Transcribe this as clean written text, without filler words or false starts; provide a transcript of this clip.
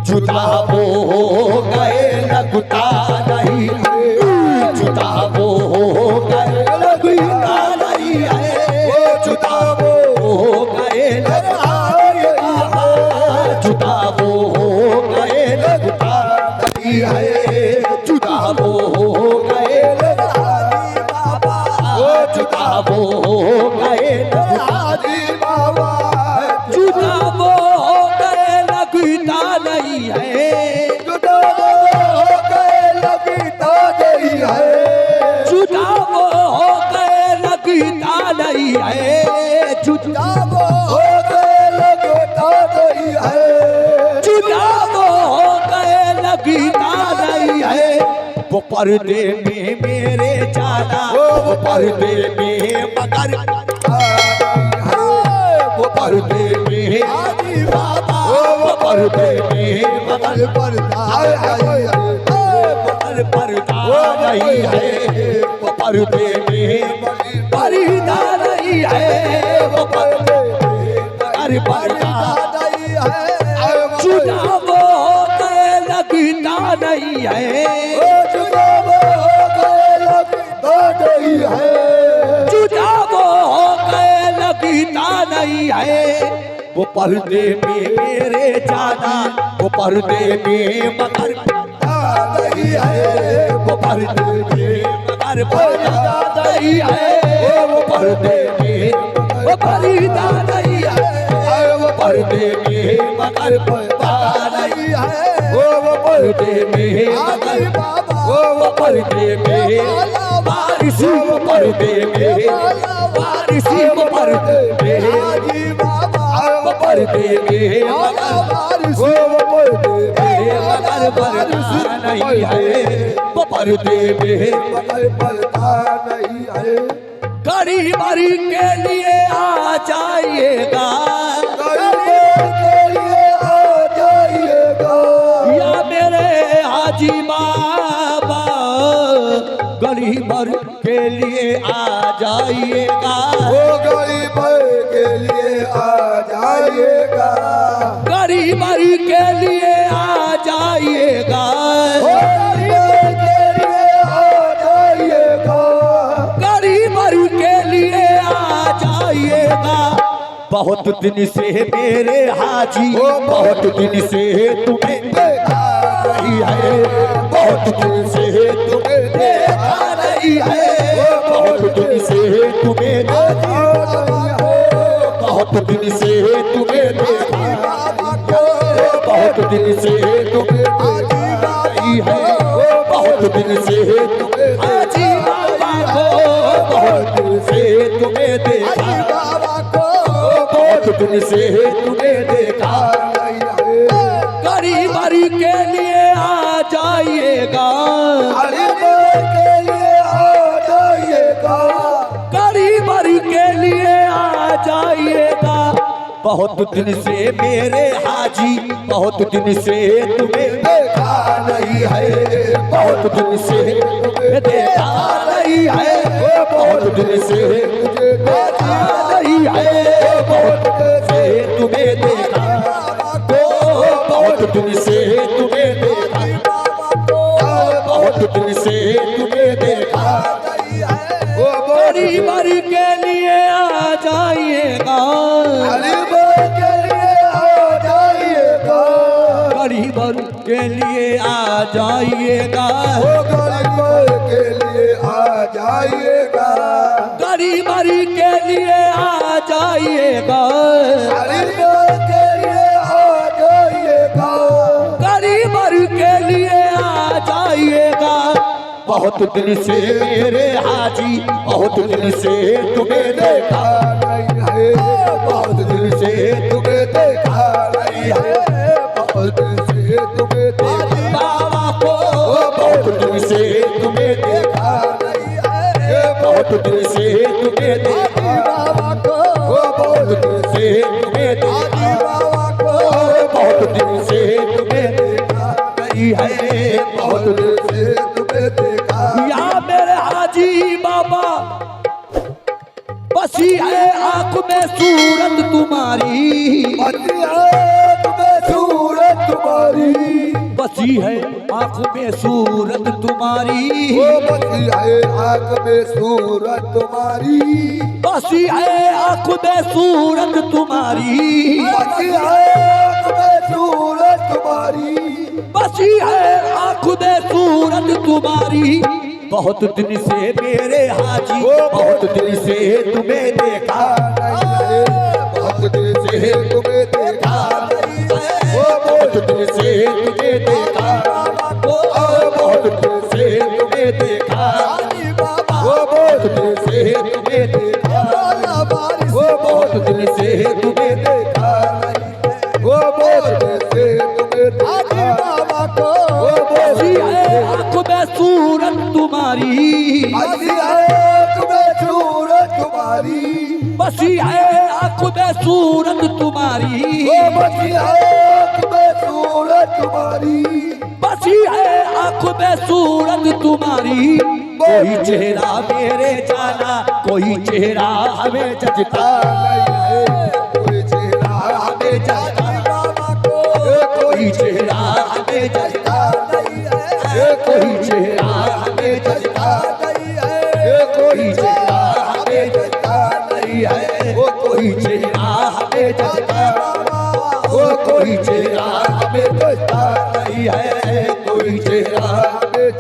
जुदा वो हो गए लगता नहीं है, जुदा वो हो गए लगता नहीं है, जुदा वो हो गए लगता है, जुदा वो हो गए लगता नहीं है, जुदा वो हो गए लगता बाबा, जुदा वो हो गए लगता बाबा, जुदा वो हो गए लगता नहीं है, जुदा वो हो गए लगता नहीं है, जुदा वो हो गए लगता नहीं है, जुदा वो हो गए लगता नहीं है, जुदा वो हो गए लगता नहीं है। वो पर्दे में मेरे जाना, वो पर्दे में मगर वो पर्दे में आदि बाबा, वो पर्दे में मगर पर्दा नहीं है, वो पर्दे में पर्दा नहीं है, वो पर्दे में पर्दा नहीं है, जुदा वो हो गए लगता नहीं है, जुदा वो हो गए लगता नहीं है, जुदा वो हो गए लगता नहीं है। वो पर्दे में मेरे जाना, वो पर्दे में मगर नहीं है, वो पर्दे में मगर पर्दा नहीं है, वो पर्दे में वो पर्दा नहीं है, वो पर्दे में मगर पर्दा नहीं है, वो पर्दे में मगर बाबा, वो पर्दे में बारिश, वो पर्दे में बारिश, वो पर्दे में बाबा, पर्दे में बारिश, वो पर्दे में मगर पर्दा नहीं है, वो पर्दे में मगर पर्दा नहीं है। गरीब के लिए आ जाइएगा, गरीब के लिए आ जाइएगा, या मेरे हाजी बाबा गरीब के लिए आ जाइएगा, वो गरीब के लिए आ जाइएगा, गरीब के लिए आ जाइएगा, गरीब के लिए आ जाइएगा, गरीब के लिए आ जाइएगा। बहुत दिन से मेरे हाजी, बहुत दिन से तुम्हें देखा नहीं है, बहुत दिन से तुम्हें देखा नहीं है, बहुत दिन से तुम्हें देखा, बहुत दिन से तुम्हें देखा, बहुत दिन से तुम्हें देखा नहीं है, बहुत दिन से तुम्हें हाजी बाबा को, बहुत दिन से तुम्हें देखा बाबा को, बहुत दिन से तुम्हें देखा नहीं है। गरीब के लिए आ जाइएगा, गरीब के लिए आ जाइएगा, गरीब के लिए आ जाइएगा। बहुत दिन से मेरे हाजी, बहुत दिन से तुम्हें देखा नहीं है, बहुत दिन से तुम्हें देखा नहीं है, बहुत दिन से मुझे देखा नहीं है, बहुत दिन से तुम्हें देखा, बहुत दिन से तुम्हें देखा, बहुत दिन से तुम्हें देखा नहीं है। गरीब के लिए आ जाइएगा, गरीब के लिए आ जाइएगा, गरीब के लिए आ जाइएगा, गरीब के लिए आ जाइएगा, गरीब के लिए आ जाइएगा, गरीब के लिए आ जाइएगा, गरीब के लिए आ जाइएगा। बहुत दिन से मेरे हाजी, बहुत दिन से तुम्हें देखा नहीं है, बहुत दिन से तुम्हें देखा नहीं है, बहुत दिन से तुम्हें देखा बाबा को, बहुत दिन से तुम्हें देखा नहीं है, बहुत दिन से तुम्हें देखा बाबा को, बहुत दिन से तुम्हें देखा बाबा को, बहुत दिन से तुम्हें देखा नहीं है, बहुत दिन से तुम्हें देखा। या मेरे हाजी बाबा बसी है आंख में सूरत तुम्हारी, बसी है आंख में सूरत तुम्हारी, बसी है आँख में सूरत तुम्हारी, वो बसी है आँख में सूरत तुम्हारी, बसी है आँख में सूरत तुम्हारी, बसी है आँख में सूरत तुम्हारी, बसी है आँख में सूरत तुम्हारी। बहुत दिन से मेरे हाजी, बहुत दिन से तुम्हें देखा, बहुत दिन से तुम्हें देखा, बहुत दिन से तुम्हें देखा, बहुत दिन से तुम्हें देखा, बहुत दिन से तुम्हें देखा, बहुत दिन से तुम्हें देखा, वो बहुत दिन से तुम्हें देखा, बसी है आँख में सूरत तुम्हारी, बसी है तुम्हें सूरत तुम्हारी, बसी है आँख में सूरत तुम्हारी, वो बसी है आँख में सूरत तुम्हारी, बसी है आँख में सूरत तुम्हारी। कोई चेहरा मेरे जाना, कोई चेहरा हमें जचता, कोई चेहरा हमें जचता, कोई चेहरा हमें जचता, कोई चेहरा हमें जचता, कोई चेहरा हमें जचता नहीं है, वो कोई चेहरा हमें जचता, वो कोई चेहरा हमें जचता नहीं है, कोई चेहरा हमें